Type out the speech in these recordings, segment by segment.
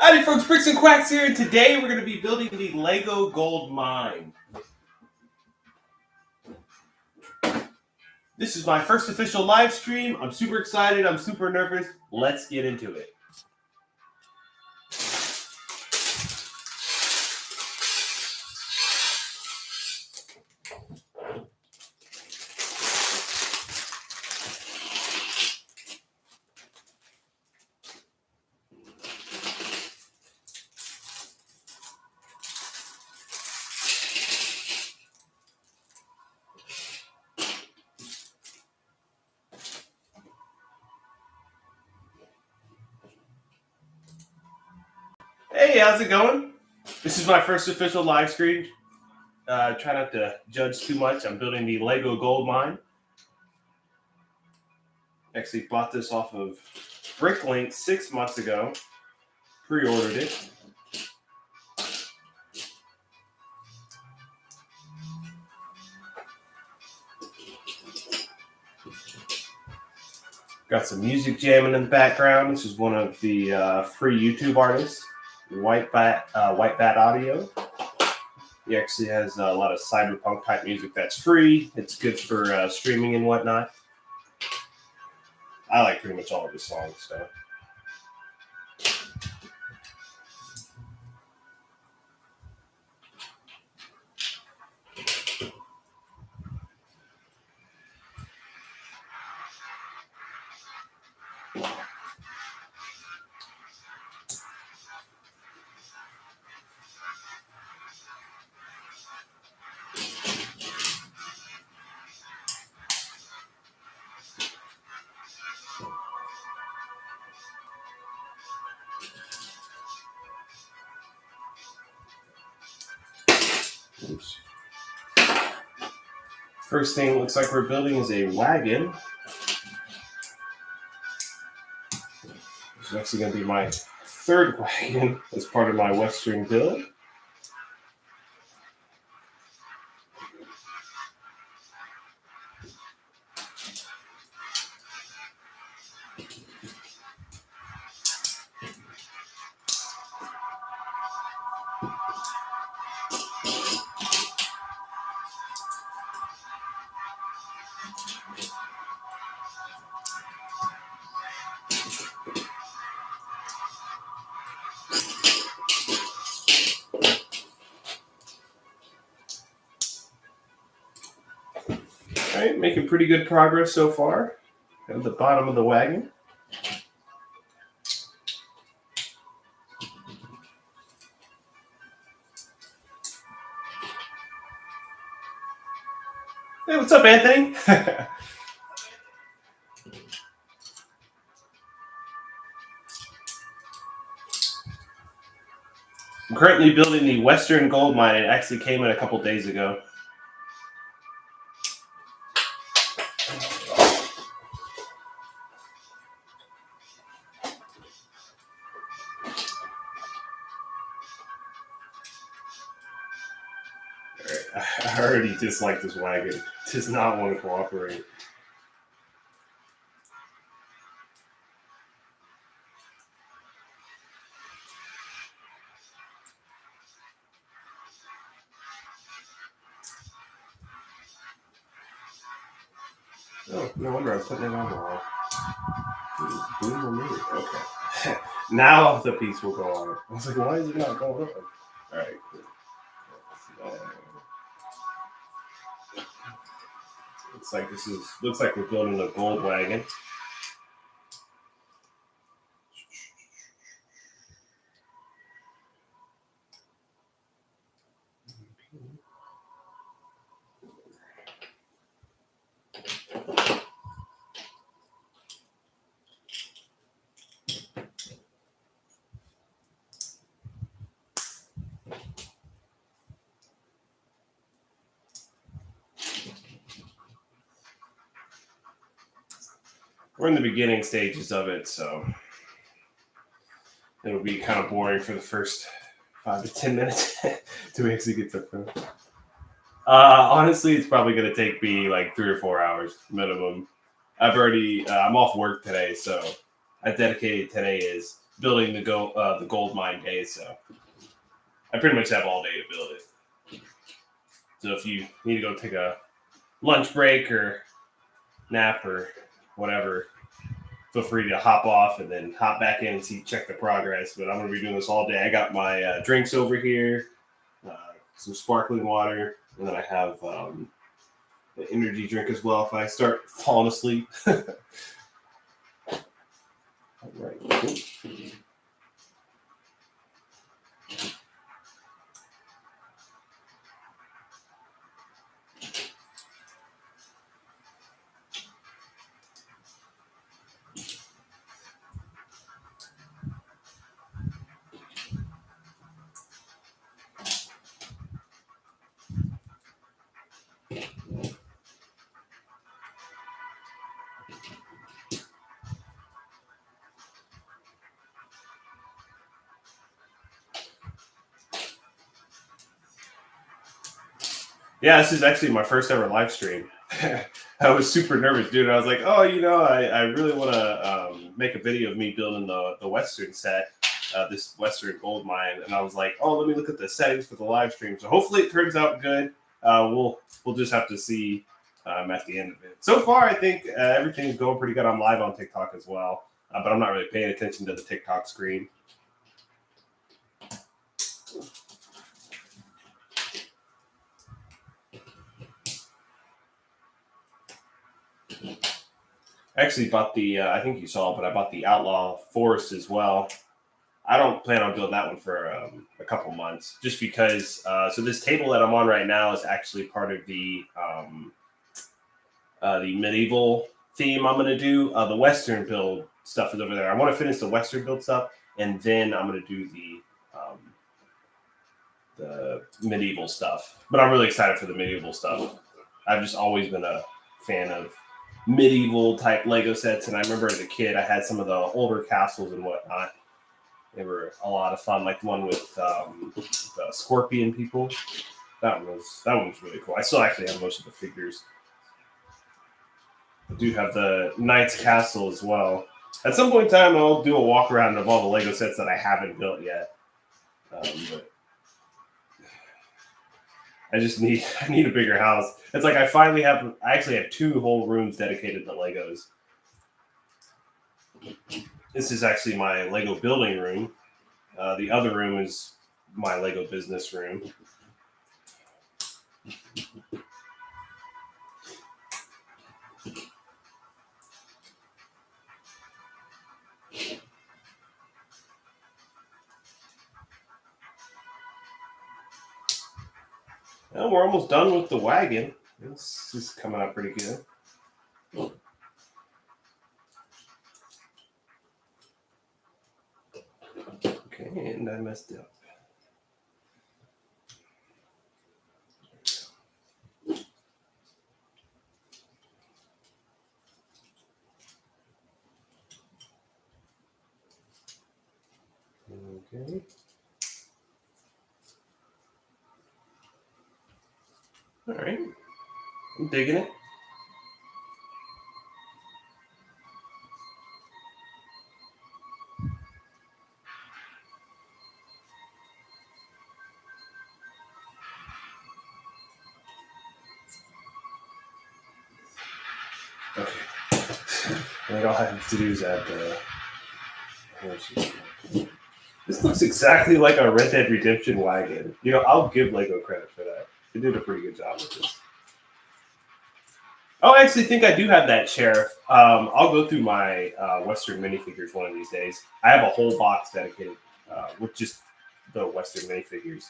Howdy folks, Bricks and Quacks here, and today we're going to be building the Lego Gold Mine. This is my first official live stream. I'm super excited, I'm super nervous. Let's get into it. Hey, how's it going? This is my first official live stream. Try not to judge too much. I'm building the Lego Gold Mine. Actually bought this off of Bricklink 6 months ago. Pre-ordered it. Got some music jamming in the background. This is one of the free YouTube artists, White Bat Audio. He actually has a lot of cyberpunk type music that's free. It's good for streaming and whatnot. I like pretty much all of his songs, so. Oops. First thing it looks like we're building is a wagon. This is actually going to be my third wagon as part of my Western build. All right, making pretty good progress so far. At the bottom of the wagon. Hey, what's up, Anthony? I'm currently building the Western Gold Mine. It actually came in a couple days ago. I already dislike this wagon. It does not want to cooperate. Oh, no wonder I'm putting it on the wall. Boom removed. Okay. Now the piece will go on. I was like, why is it not going on? All right, cool. Looks like we're building a gold wagon. We're in the beginning stages of it, so it'll be kind of boring for the first 5 to 10 minutes to actually get to film. Honestly, it's probably going to take me like 3 or 4 hours minimum. I'm off work today, so I dedicated today is building the gold mine day, so I pretty much have all day to build it. So if you need to go take a lunch break or nap or whatever, feel free to hop off and then hop back in and check the progress. But I'm going to be doing this all day. I got my drinks over here, some sparkling water, and then I have an energy drink as well if I start falling asleep. All right. Yeah, this is actually my first ever live stream. I was super nervous, dude. I was like, oh, I really want to make a video of me building the Western set, this Western gold mine. And I was like, oh, let me look at the settings for the live stream. So hopefully it turns out good. We'll just have to see at the end of it. So far, I think everything's going pretty good. I'm live on TikTok as well, but I'm not really paying attention to the TikTok screen. I actually bought I think you saw, but I bought the Outlaw Forest as well. I don't plan on building that one for a couple months, just because. So this table that I'm on right now is actually part of the medieval theme I'm going to do. The Western build stuff is over there. I want to finish the Western build stuff, and then I'm going to do the medieval stuff. But I'm really excited for the medieval stuff. I've just always been a fan of medieval type Lego sets, and I remember as a kid I had some of the older castles and whatnot. They were a lot of fun, like the one with the scorpion people. That one was really cool. I still actually have most of the figures. I do have the Knight's Castle as well. At some point in time, I'll do a walk around of all the Lego sets that I haven't built yet. But I need a bigger house. It's like I actually have 2 whole rooms dedicated to Legos. This is actually my Lego building room. The other room is my Lego business room. Well, we're almost done with the wagon. This is coming out pretty good. Okay, and I messed up. Okay. All right. I'm digging it. Okay. And all I have to do is add the. This looks exactly like a Red Dead Redemption wagon. I'll give Lego credit for that. They did a pretty good job with this. Oh, I actually think I do have that, Sheriff. I'll go through my Western minifigures one of these days. I have a whole box dedicated with just the Western minifigures.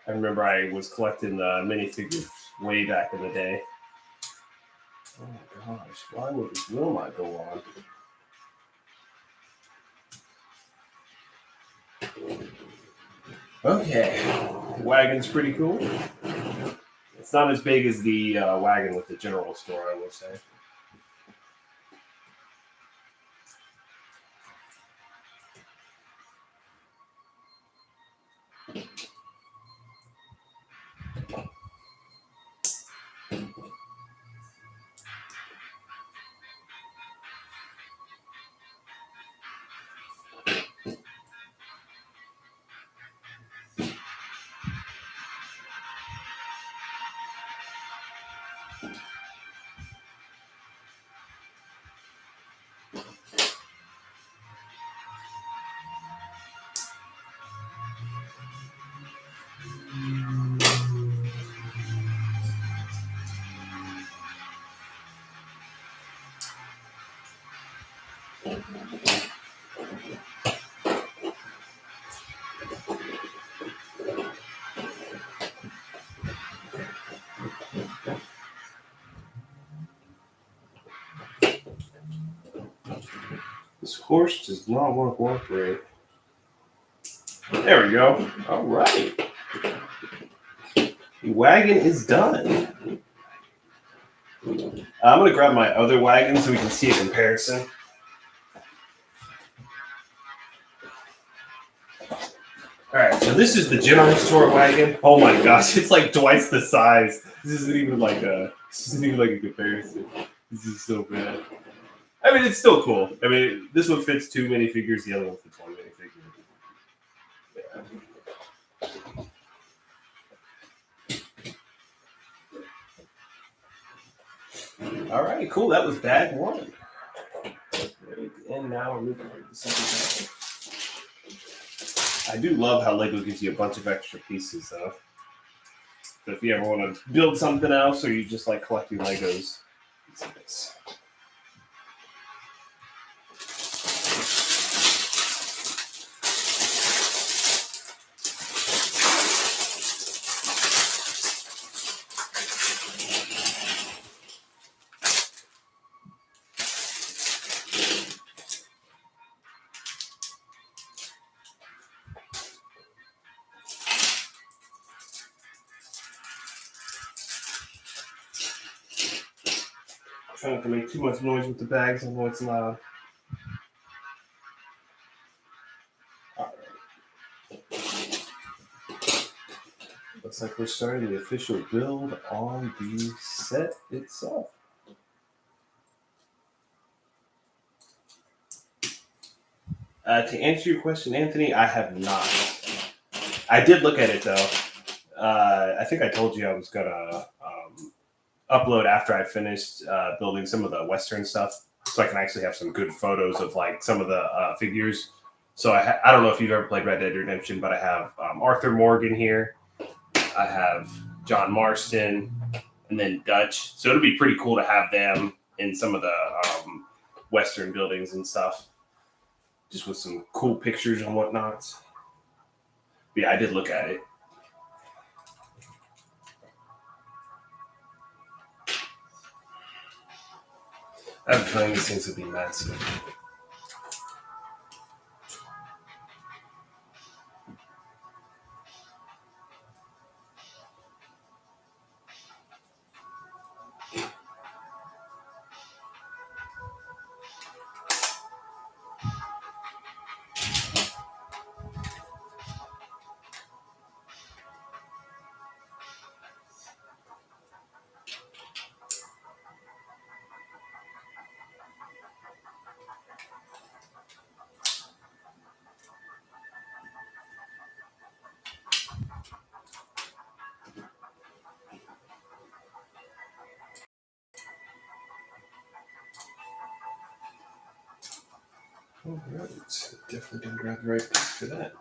I remember I was collecting minifigures way back in the day. Oh my gosh, why would this will not go on? Okay, the wagon's pretty cool. It's not as big as the wagon with the general store, I will say. This horse does not want to cooperate. There we go. All right. The wagon is done. I'm going to grab my other wagon so we can see a comparison. All right, so this is the general store wagon. Oh my gosh, it's like twice the size. This isn't even like a comparison. This is so bad. I mean, it's still cool. I mean, this one fits 2 minifigures. The other one fits 1 minifigure. Yeah. All right, cool. That was bag 1. And now we're moving to the second bag. I do love how Lego gives you a bunch of extra pieces, though. So if you ever want to build something else, or you just like collecting Legos, it's nice. Trying not to make too much noise with the bags, I know it's loud. Looks like we're starting the official build on the set itself. To answer your question, Anthony, I have not. I did look at it though. I think I told you I was gonna upload after I finished building some of the Western stuff, so I can actually have some good photos of like some of the figures. So I don't know if you've ever played Red Dead Redemption, but I have Arthur Morgan here. I have John Marston, and then Dutch. So it'll be pretty cool to have them in some of the Western buildings and stuff, just with some cool pictures and whatnot. But yeah, I did look at it. I have a feeling these things would be massive. All right, definitely didn't grab the right piece for that.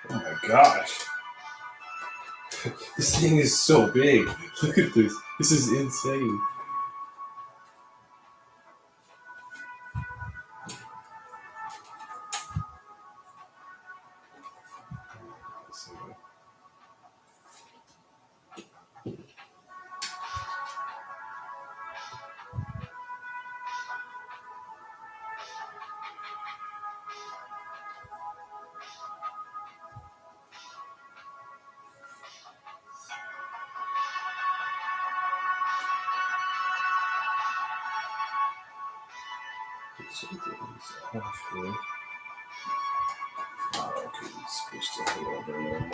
Oh my gosh. This thing is so big. Look at this. This is insane. Oh, okay, it's supposed to be a little bit more.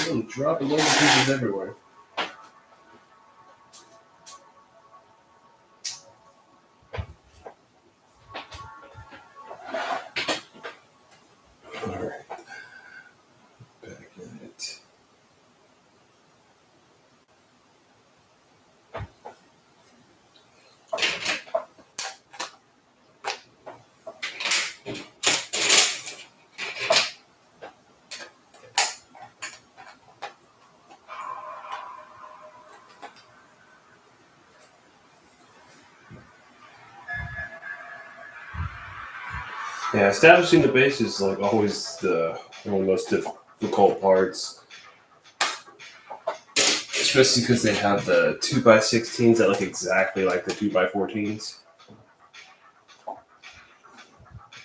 I'm dropping little pieces everywhere. All right. Back in it. Yeah, establishing the base is like always one of the most difficult parts, especially because they have the 2x16s that look exactly like the 2x14s.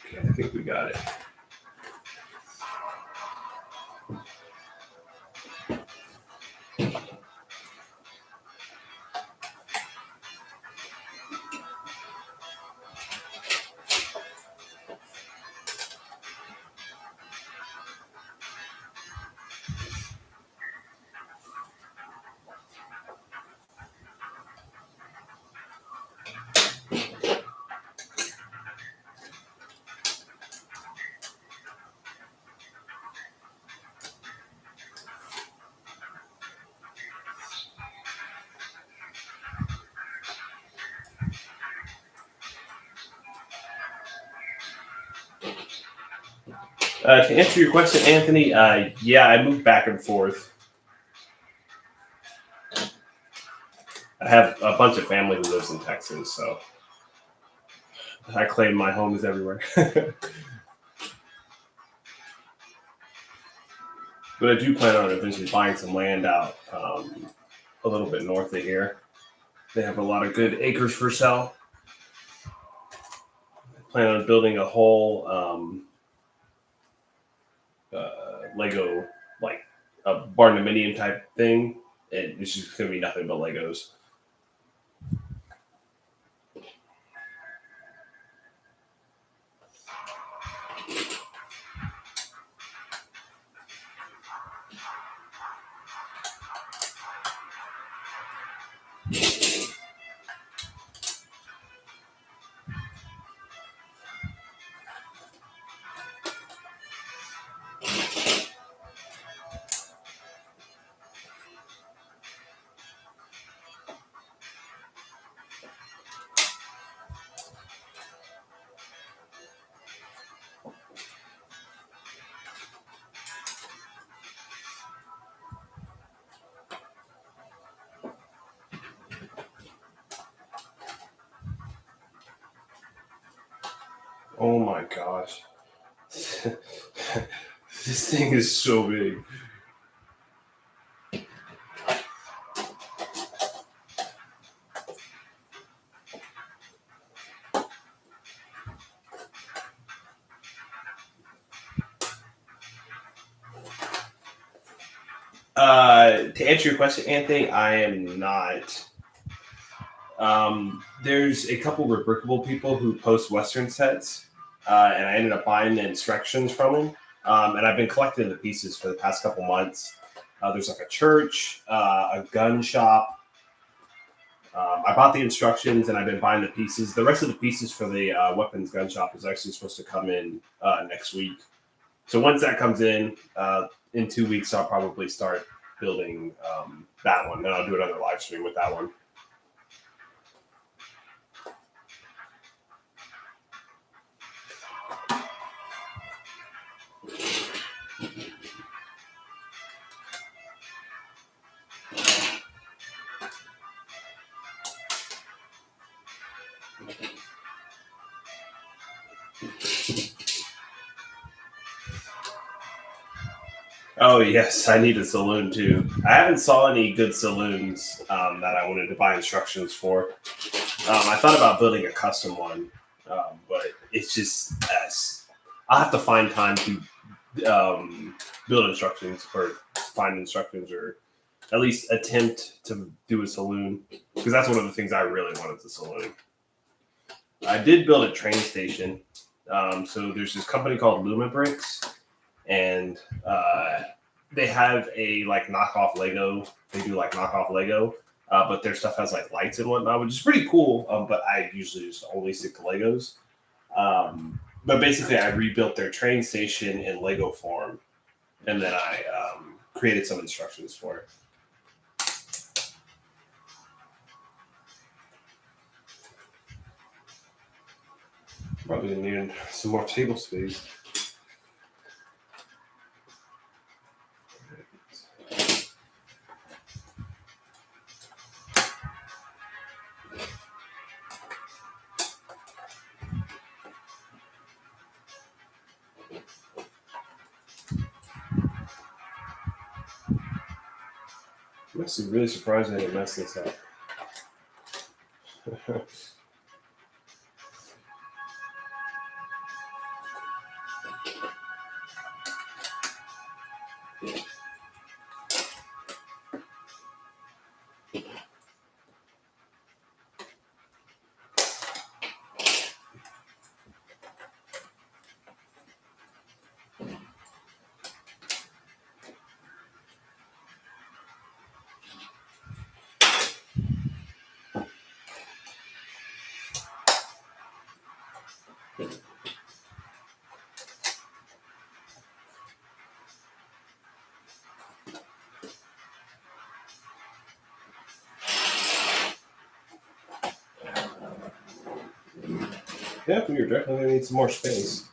Okay, I think we got it. To answer your question, Anthony, yeah, I moved back and forth. I have a bunch of family who lives in Texas, so I claim my home is everywhere. But I do plan on eventually buying some land out a little bit north of here. They have a lot of good acres for sale. I plan on building a whole Lego, like a barn dominium type thing. And it's just going to be nothing but Legos. Oh my gosh. This thing is so big. To answer your question, Anthony, I am not. There's a couple Rebrickable people who post Western sets, and I ended up buying the instructions from them. And I've been collecting the pieces for the past couple months. There's like a church, a gun shop. I bought the instructions and I've been buying the pieces. The rest of the pieces for the weapons gun shop is actually supposed to come in next week. So once that comes in 2 weeks, I'll probably start building that one. Then I'll do another live stream with that one. Oh yes, I need a saloon too. I haven't saw any good saloons that I wanted to buy instructions for. I thought about building a custom one, but it's just I'll have to find time to build instructions or find instructions or at least attempt to do a saloon because that's one of the things I really want is a saloon. I did build a train station. So there's this company called Luma Bricks, and they have a like knockoff Lego. They do like knockoff Lego, but their stuff has like lights and whatnot, which is pretty cool. But I usually just only stick to Legos. But basically, I rebuilt their train station in Lego form, and then I created some instructions for it. Probably need some more table space. I'm actually really surprised I didn't mess this up. Yep, you're definitely gonna need some more space.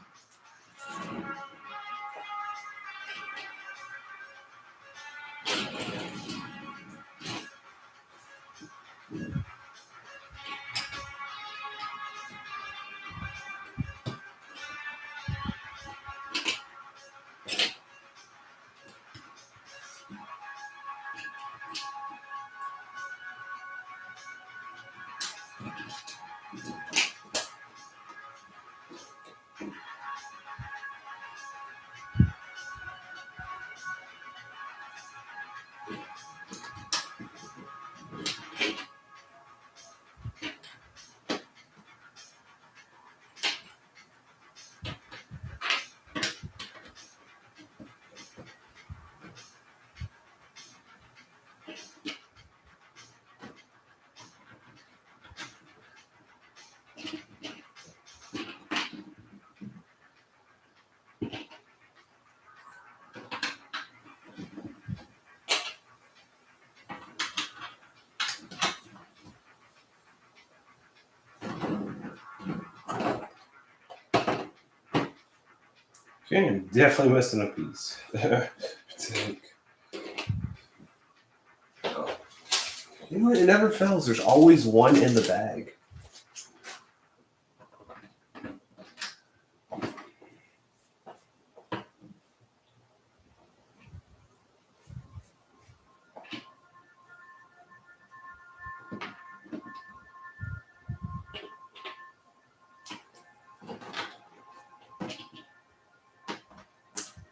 Okay, I'm definitely missing a piece. You know, it never fails. There's always one in the bag.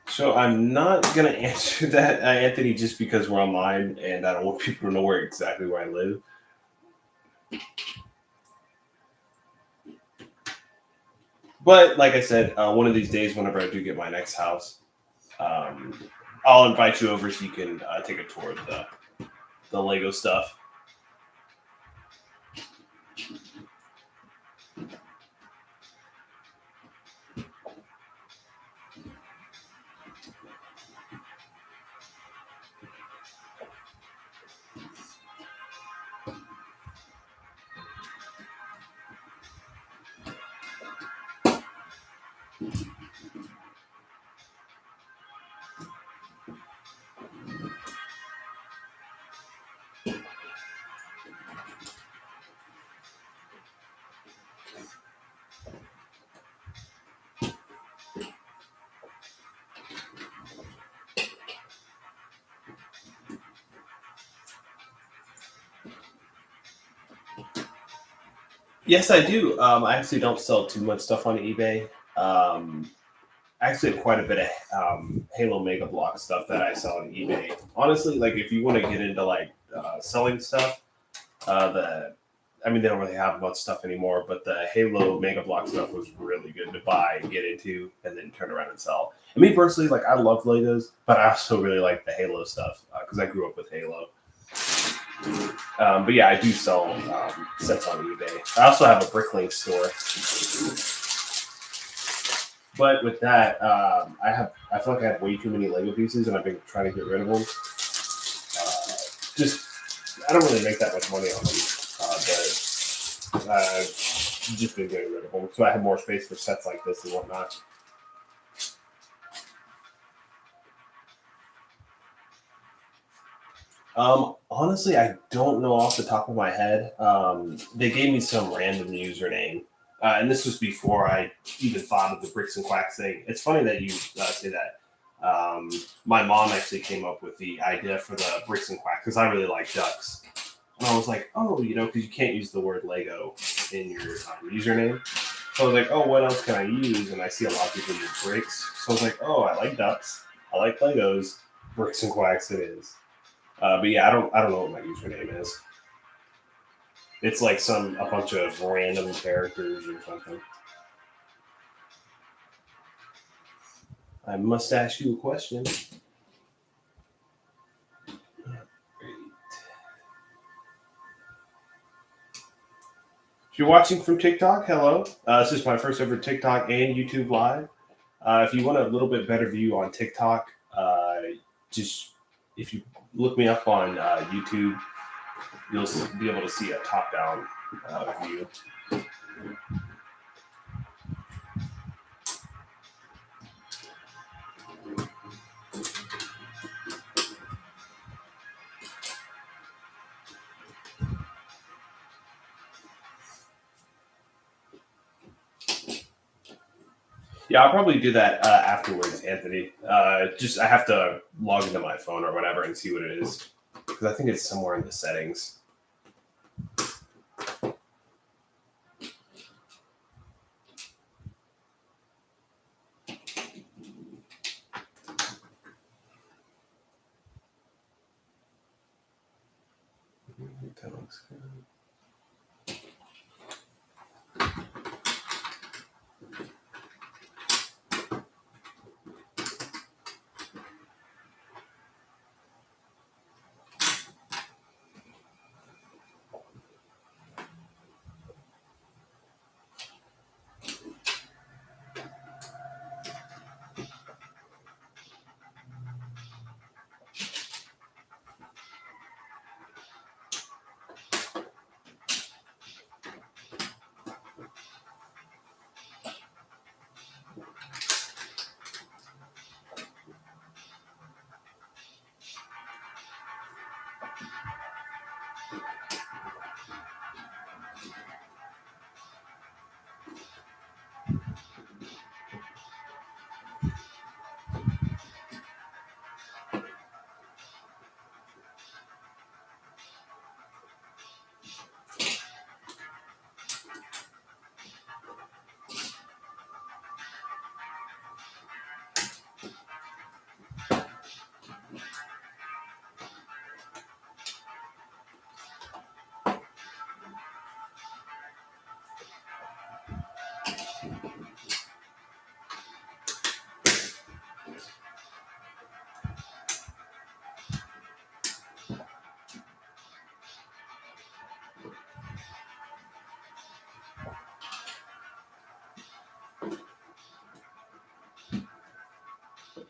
So I'm not gonna answer that, Anthony, just because we're online and I don't want people to know exactly where I live. But like I said, one of these days, whenever I do get my next house, I'll invite you over so you can take a tour of the Lego stuff. Yes, I do. I actually don't sell too much stuff on eBay. I actually have quite a bit of Halo Mega Block stuff that I sell on eBay. Honestly, like if you want to get into like selling stuff, the I mean, they don't really have much stuff anymore, but the Halo Mega Block stuff was really good to buy and get into, and then turn around and sell. And me personally, like I love Legos, but I also really like the Halo stuff because I grew up with Halo. But yeah, I do sell sets on eBay. I also have a Bricklink store. But with that, I feel like I have way too many Lego pieces, and I've been trying to get rid of them. Just I don't really make that much money on them, but just been getting rid of them, so I have more space for sets like this and whatnot. Honestly, I don't know off the top of my head. They gave me some random username, and this was before I even thought of the Bricks and Quacks thing. It's funny that you say that. My mom actually came up with the idea for the Bricks and Quacks because I really like ducks, and I was like, oh, because you can't use the word Lego in your username. So I was like, oh, what else can I use? And I see a lot of people use bricks. So I was like, oh, I like ducks. I like Legos. Bricks and Quacks it is. But yeah, I don't know what my username is. It's like a bunch of random characters or something. I must ask you a question. If you're watching from TikTok, hello. This is my first ever TikTok and YouTube live. If you want a little bit better view on TikTok, just if you look me up on YouTube, you'll be able to see a top-down view. Yeah, I'll probably do that afterwards, Anthony. Just I have to log into my phone or whatever and see what it is because I think it's somewhere in the settings. That looks good.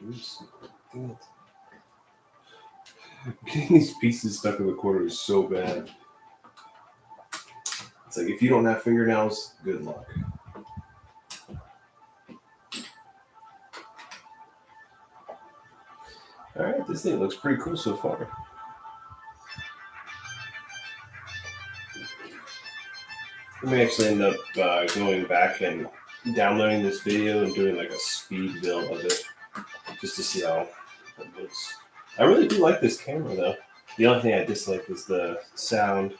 Oops. Getting these pieces stuck in the corner is so bad. It's like if you don't have fingernails, good luck. All right, this thing looks pretty cool so far. I may actually end up going back and downloading this video and doing like a speed build of it just to see how it looks. I really do like this camera though. The only thing I dislike is the sound.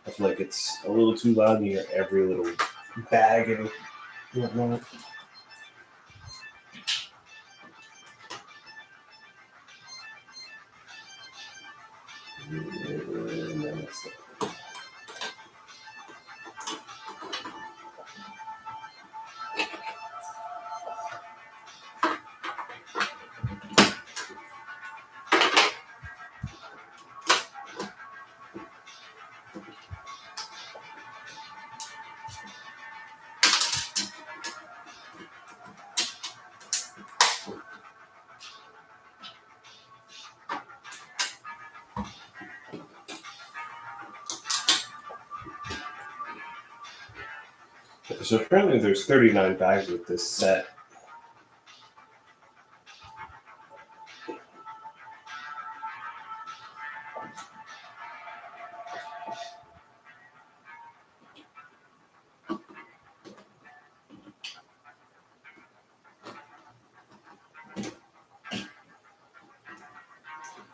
I feel like it's a little too loud. You hear every little bag and whatnot. So apparently there's 39 bags with this set.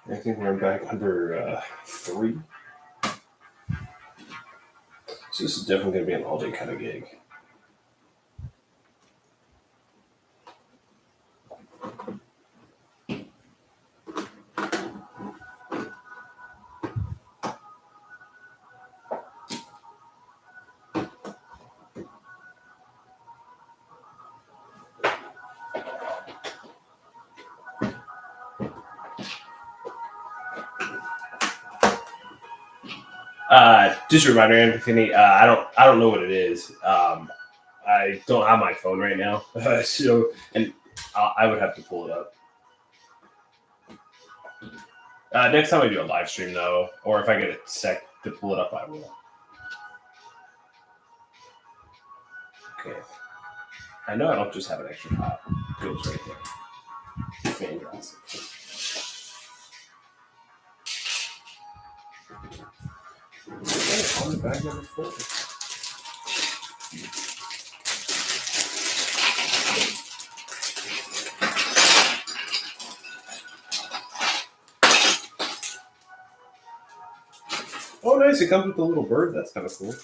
I think we're in bag number 3. So this is definitely going to be an all-day kind of gig. Just a reminder, Anthony. I don't know what it is. I don't have my phone right now, so and I would have to pull it up. Next time I do a live stream, though, or if I get a sec to pull it up, I will. Okay. I know I don't just have an extra top. It goes right there. Fantastic. Okay, on the bag number 4. Oh, nice. It comes with a little bird. That's kind of cool.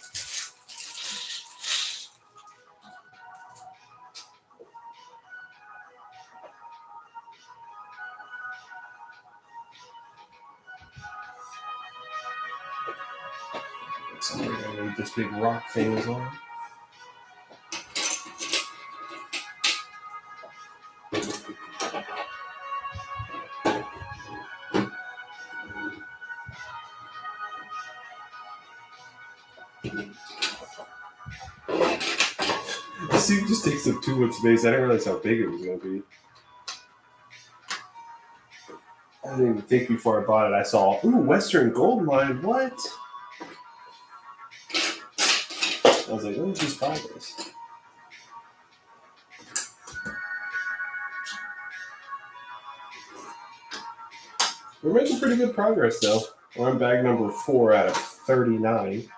This big rock thing as well. This suit just takes up too much space. I didn't realize how big it was going to be. I didn't even think before I bought it. I saw, ooh, Western Gold Mine. What? I was like, let me just buy this. We're making pretty good progress, though. We're on bag number 4 out of 39.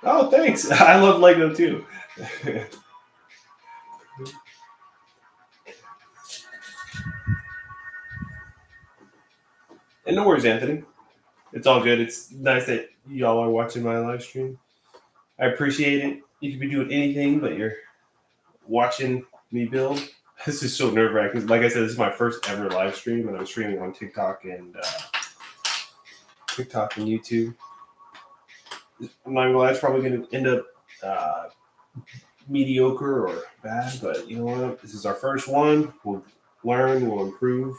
Oh, thanks. I love Lego, too. And no worries, Anthony. It's all good. It's nice that y'all are watching my live stream. I appreciate it. You could be doing anything, but you're watching me build. This is so nerve-wracking. Like I said, this is my first ever live stream, and I'm streaming on TikTok and YouTube. I'm not gonna lie, it's probably gonna end up mediocre or bad, but you know what? This is our first one. We'll learn, we'll improve.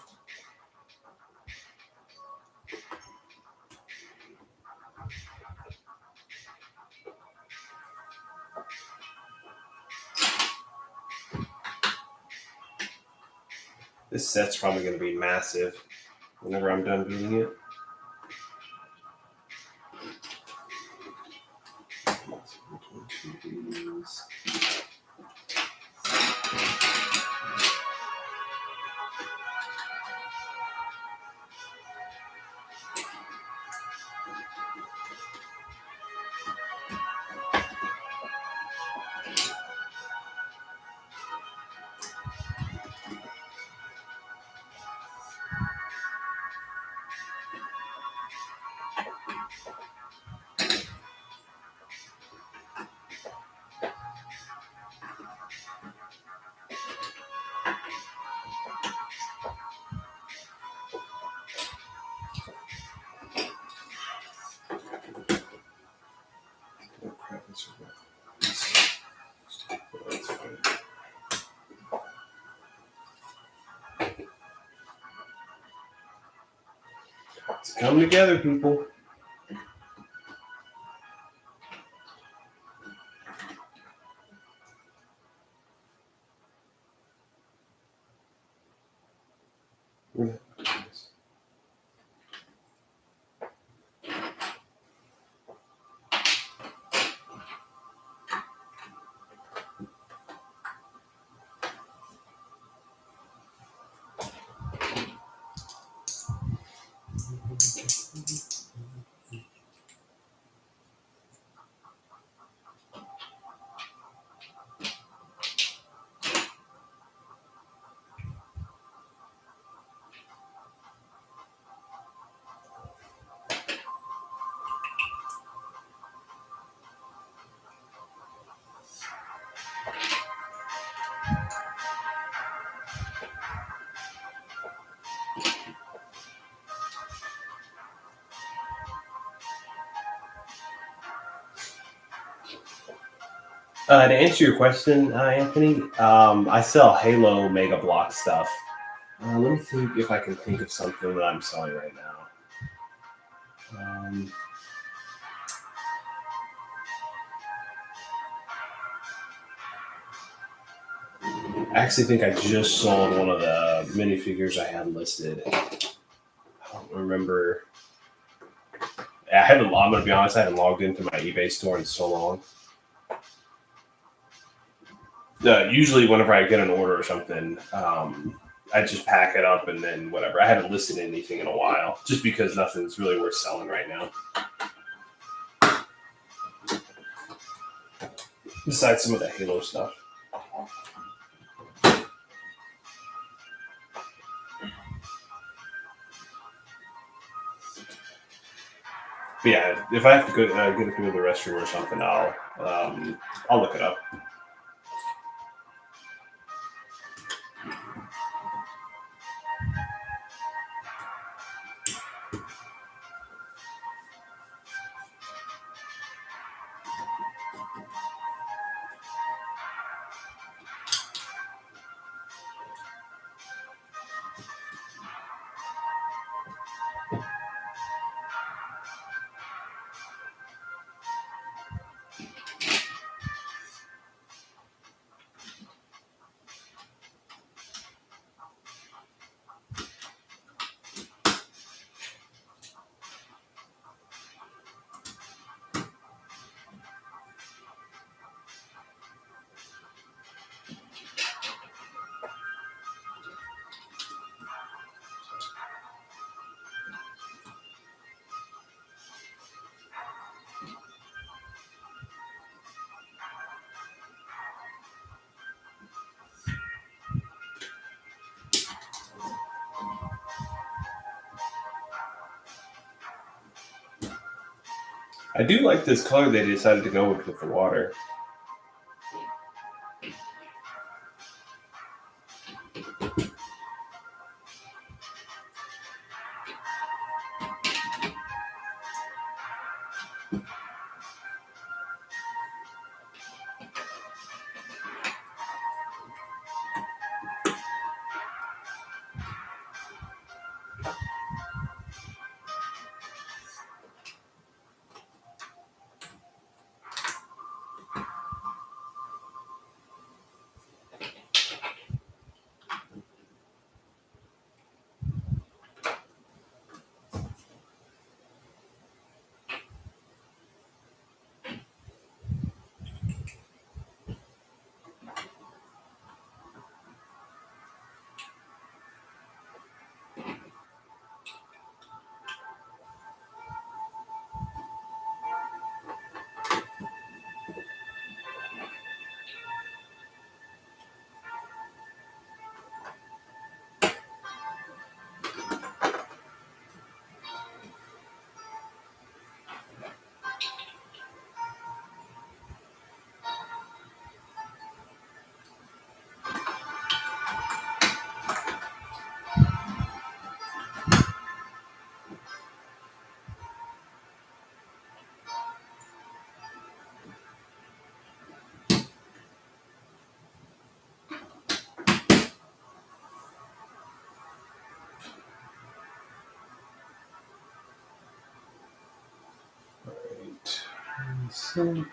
This set's probably going to be massive whenever I'm done building it. Let's come together, people. To answer your question, Anthony, I sell Halo Mega Block stuff. Let me think if I can think of something that I'm selling right now. I actually think I just sold one of the minifigures I had listed. I don't remember. I haven't. I'm gonna be honest. I haven't logged into my eBay store in so long. Usually, whenever I get an order or something, I just pack it up and then whatever. I haven't listed anything in a while, just because nothing's really worth selling right now. Besides some of the Halo stuff. But yeah, if I have to go get it through the restroom or something, I'll look it up. I do like this color they decided to go with the water. So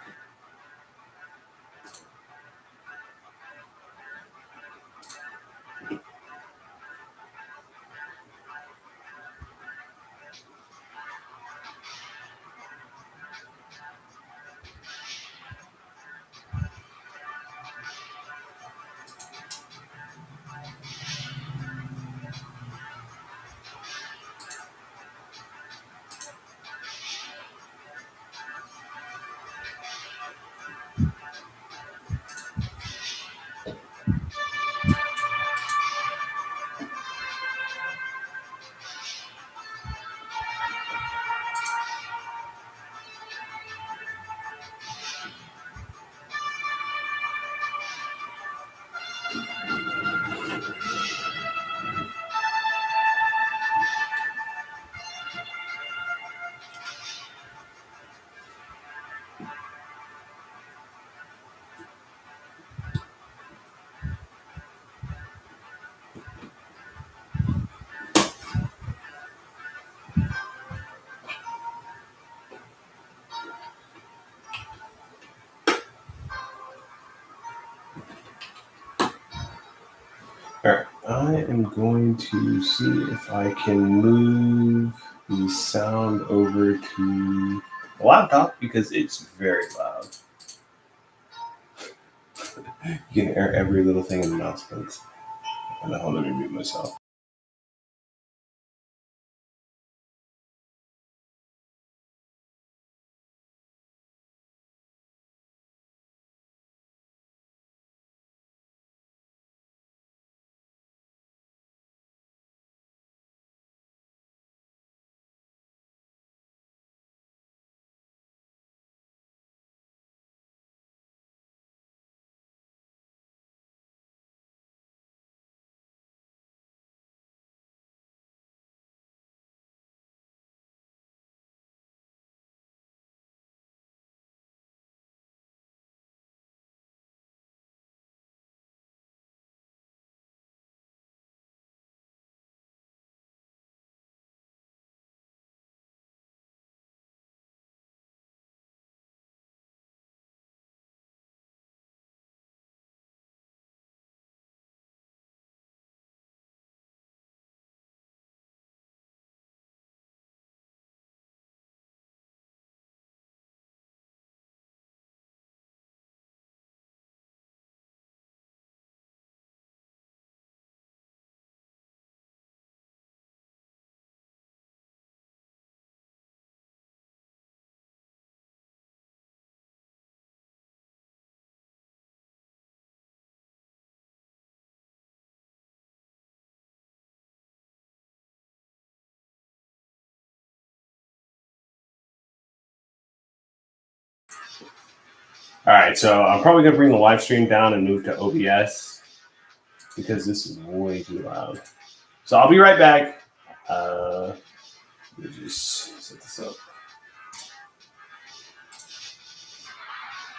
am going to see if I can move the sound over to the laptop because it's very loud. You can hear every little thing in the mouse clicks. And I'll let me mute myself. All right, so I'm probably going to bring the live stream down and move to OBS because this is way too loud. So I'll be right back. Let me just set this up.